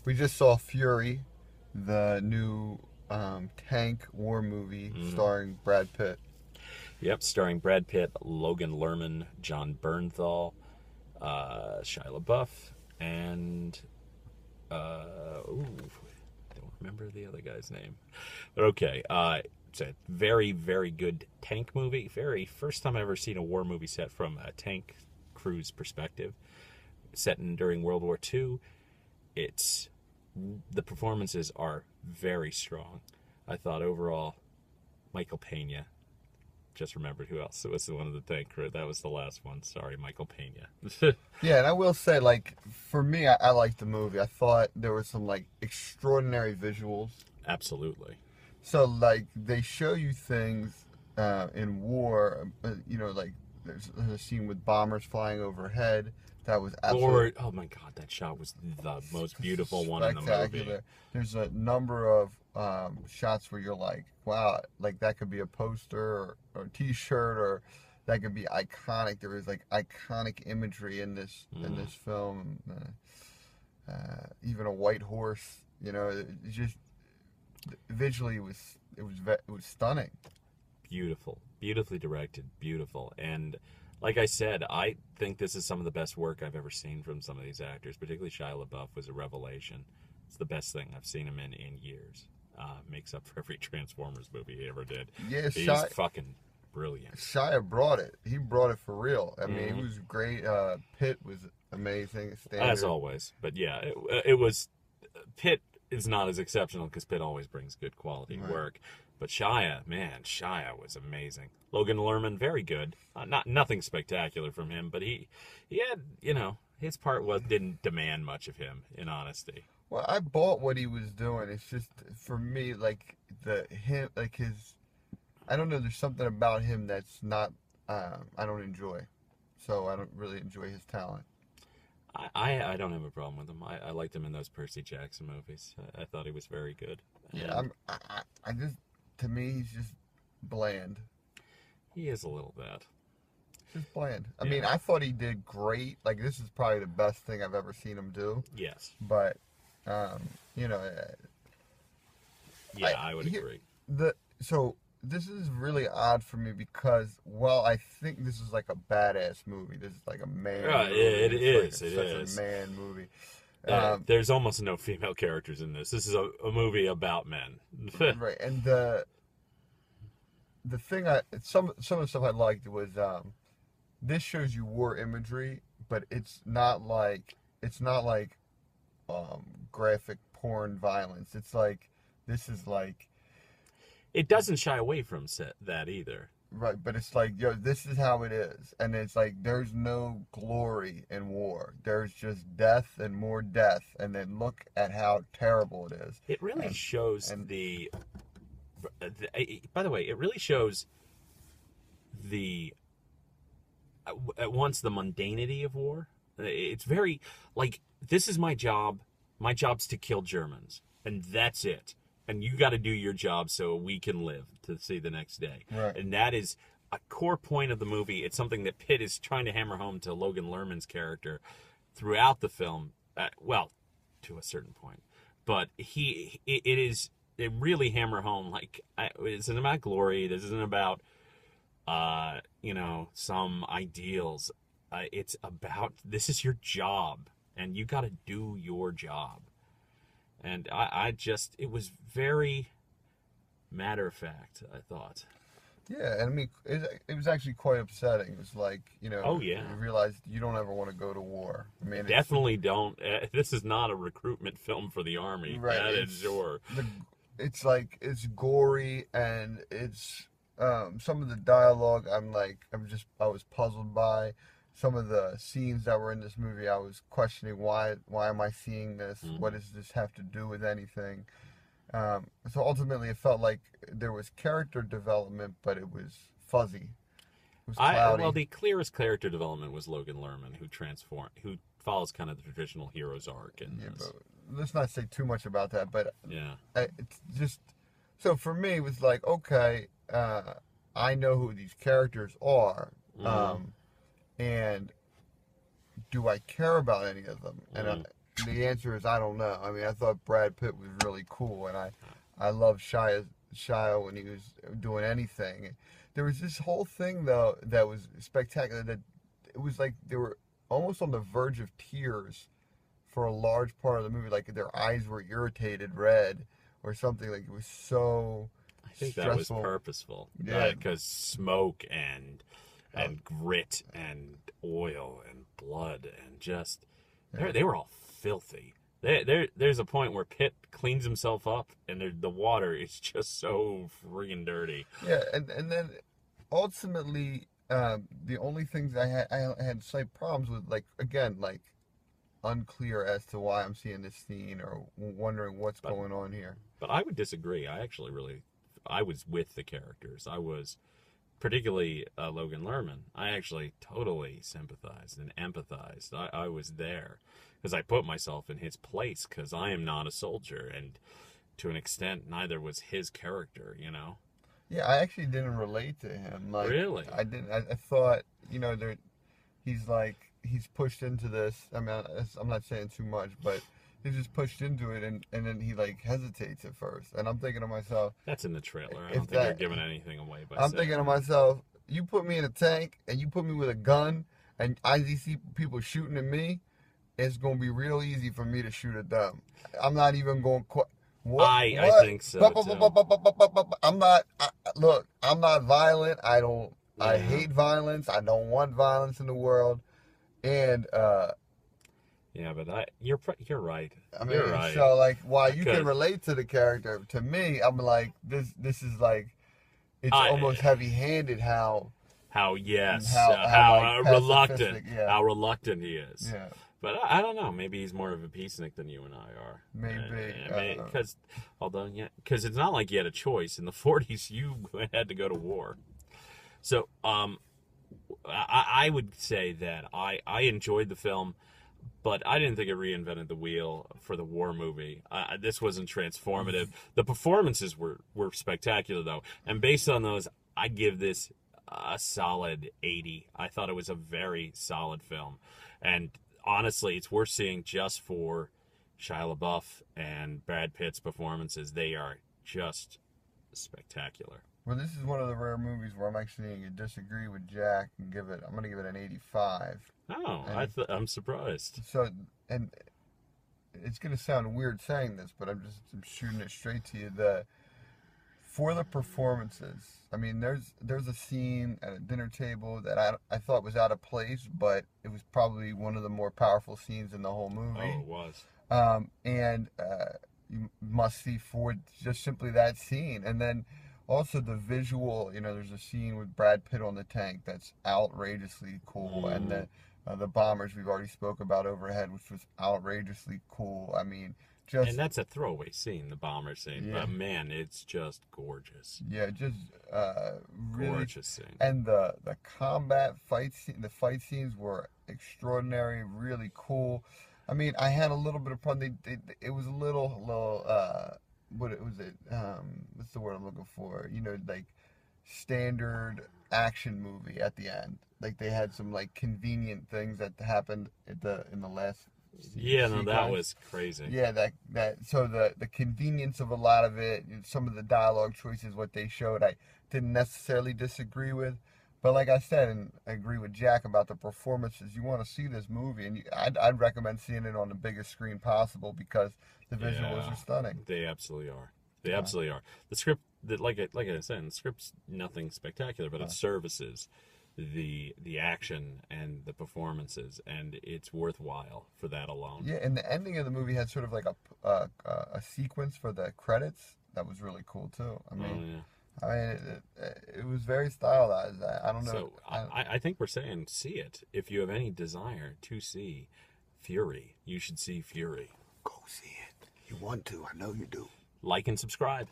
We just saw Fury, the new tank war movie starring Brad Pitt. Yep, starring Brad Pitt, Logan Lerman, John Bernthal, Shia LaBeouf, and I don't remember the other guy's name. But okay, it's a very, very good tank movie. Very first time I've ever seen a war movie set from a tank crew's perspective, set during World War II. It's the performances are very strong. I thought overall, Michael Pena. Just remembered who else. It was one of the tank crew. That was the last one. Sorry, Michael Pena. Yeah, and I will say, like, for me, I liked the movie. I thought there was some, like, extraordinary visuals. Absolutely. So, like, they show you things in war, like, there's a scene with bombers flying overhead. That was absolutely... Oh my God, that shot was the most beautiful one in the movie. There's a number of shots where you're like, wow, like that could be a poster or a T-shirt, or that could be iconic. There was like iconic imagery in this film. Even a white horse, it just visually it was stunning. Beautifully directed, beautiful. And like I said, I think this is some of the best work I've ever seen from some of these actors. Particularly Shia LaBeouf was a revelation. It's the best thing I've seen him in years. Makes up for every Transformers movie he ever did. Yeah, he's fucking brilliant. Shia brought it. He brought it for real. I mean, he was great. Pitt was amazing. Standard. As always. But yeah, it was... Pitt is not as exceptional because Pitt always brings good quality work. But Shia was amazing. Logan Lerman, very good. Nothing spectacular from him, but he had, his part didn't demand much of him, in honesty. Well, I bought what he was doing. It's just, for me, like, I don't know, there's something about him that's not, I don't enjoy. So I don't really enjoy his talent. I don't have a problem with him. I liked him in those Percy Jackson movies. I thought he was very good. Yeah, I just, to me, he's just bland. He is a little bit. Just bland. I mean, I thought he did great. Like, this is probably the best thing I've ever seen him do. Yes. But, I would agree. So, this is really odd for me because, well, I think this is like a badass movie. This is like a man movie. It is. Such a man movie. There's almost no female characters in this. This is a movie about men. Right, and the thing some of the stuff I liked was this shows you war imagery, but it's not like graphic porn violence. It's like this is like it doesn't shy away from that either. Right, but it's like, this is how it is. And it's like, there's no glory in war. There's just death and more death. And then look at how terrible it is. It really shows by the way, it really shows at once the mundanity of war. It's very, like, this is my job. My job's to kill Germans. And that's it. And you got to do your job so we can live to see the next day. Right. And that is a core point of the movie. It's something that Pitt is trying to hammer home to Logan Lerman's character throughout the film. Well, to a certain point. But it really hammer home, like, this isn't about glory. This isn't about, some ideals. It's about, this is your job. And you got to do your job. And it was very matter of fact, I thought. Yeah, and I mean, it was actually quite upsetting. It was like, oh, yeah. You realize you don't ever want to go to war. I mean, definitely don't. This is not a recruitment film for the Army. Right. That is sure. It's like, it's gory, and it's, some of the dialogue, I was puzzled by. Some of the scenes that were in this movie, I was questioning why am I seeing this? Mm-hmm. What does this have to do with anything? So ultimately, it felt like there was character development, but it was fuzzy. It was cloudy. Well, the clearest character development was Logan Lerman, who follows kind of the traditional hero's arc. But let's not say too much about that. But yeah, it's just, so for me, it was like, okay, I know who these characters are. Mm-hmm. And do I care about any of them? And the answer is I don't know. I mean, I thought Brad Pitt was really cool, and I love Shia when he was doing anything. There was this whole thing though that was spectacular. That it was like they were almost on the verge of tears for a large part of the movie. Like their eyes were irritated red or something. Like it was so I think stressful. that was purposeful. Yeah, Because smoke and grit and oil and blood and just they were all filthy. There's a point where Pitt cleans himself up and the water is just so friggin' dirty. Yeah, and then ultimately the only things I had slight problems with, like again, like unclear as to why I'm seeing this scene or wondering what's going on here. But I would disagree. I was with the characters. I was particularly Logan Lerman. I actually totally sympathized and empathized. I was there because I put myself in his place because I am not a soldier, and to an extent, neither was his character. Yeah, I actually didn't relate to him. Like, Really? I didn't. I thought, he's pushed into this. I mean, I'm not saying too much, but he's just pushed into it, and then he like hesitates at first, and I'm thinking to myself, that's in the trailer. I don't think they're giving anything away by I'm saying thinking to myself, you put me in a tank and you put me with a gun, and I see people shooting at me, it's gonna be real easy for me to shoot at them. I'm not even going. What? I think so too. I'm not. Look, I'm not violent. I don't. Yeah. I hate violence. I don't want violence in the world. And yeah, but you're right. I mean, you're right. so like, while you Because- can relate to the character, to me, I'm like, this is like, it's almost heavy-handed how how yes, how, how like, reluctant, pacifistic, yeah. how reluctant he is. Yeah. But I don't know. Maybe he's more of a peacenik than you and I are. Maybe. Because it's not like you had a choice in the 40s. You had to go to war. So I would say that I enjoyed the film, but I didn't think it reinvented the wheel for the war movie. This wasn't transformative. The performances were spectacular though, and based on those, I give this a solid 80. I thought it was a very solid film, and honestly, it's worth seeing just for Shia LaBeouf and Brad Pitt's performances. They are just spectacular. Well, this is one of the rare movies where I'm actually going to disagree with Jack and I'm going to give it an 85. Oh, I'm surprised. So, and it's going to sound weird saying this, but I'm shooting it straight to you. For the performances, I mean, there's a scene at a dinner table that I thought was out of place, but it was probably one of the more powerful scenes in the whole movie. Oh, it was. And you must see for just simply that scene. And then also the visual, there's a scene with Brad Pitt on the tank that's outrageously cool. Mm. And the bombers we've already spoke about overhead, which was outrageously cool. I mean, and that's a throwaway scene, the bomber scene. Yeah. But man, it's just gorgeous. Yeah, just really gorgeous scene. And the combat fight scene, the fight scenes were extraordinary, really cool. I mean, I had a little bit of problem. It was a little what was it? What's the word I'm looking for? Like standard action movie at the end. Like they had some like convenient things that happened in the last. Yeah, no, that was crazy. Yeah, so the convenience of a lot of it, some of the dialogue choices, what they showed, I didn't necessarily disagree with. But like I said, and I agree with Jack about the performances, you want to see this movie, and I'd recommend seeing it on the biggest screen possible because the visuals are stunning. They absolutely are. They absolutely are. The script, like I said, the script's nothing spectacular, but it services the action and the performances, and it's worthwhile for that alone. Yeah, and the ending of the movie had sort of like a sequence for the credits that was really cool too. I mean, it was very stylized. I don't know. So I think we're saying see it. If you have any desire to see Fury, you should see Fury. Go see it. You want to. I know you do. Like and subscribe.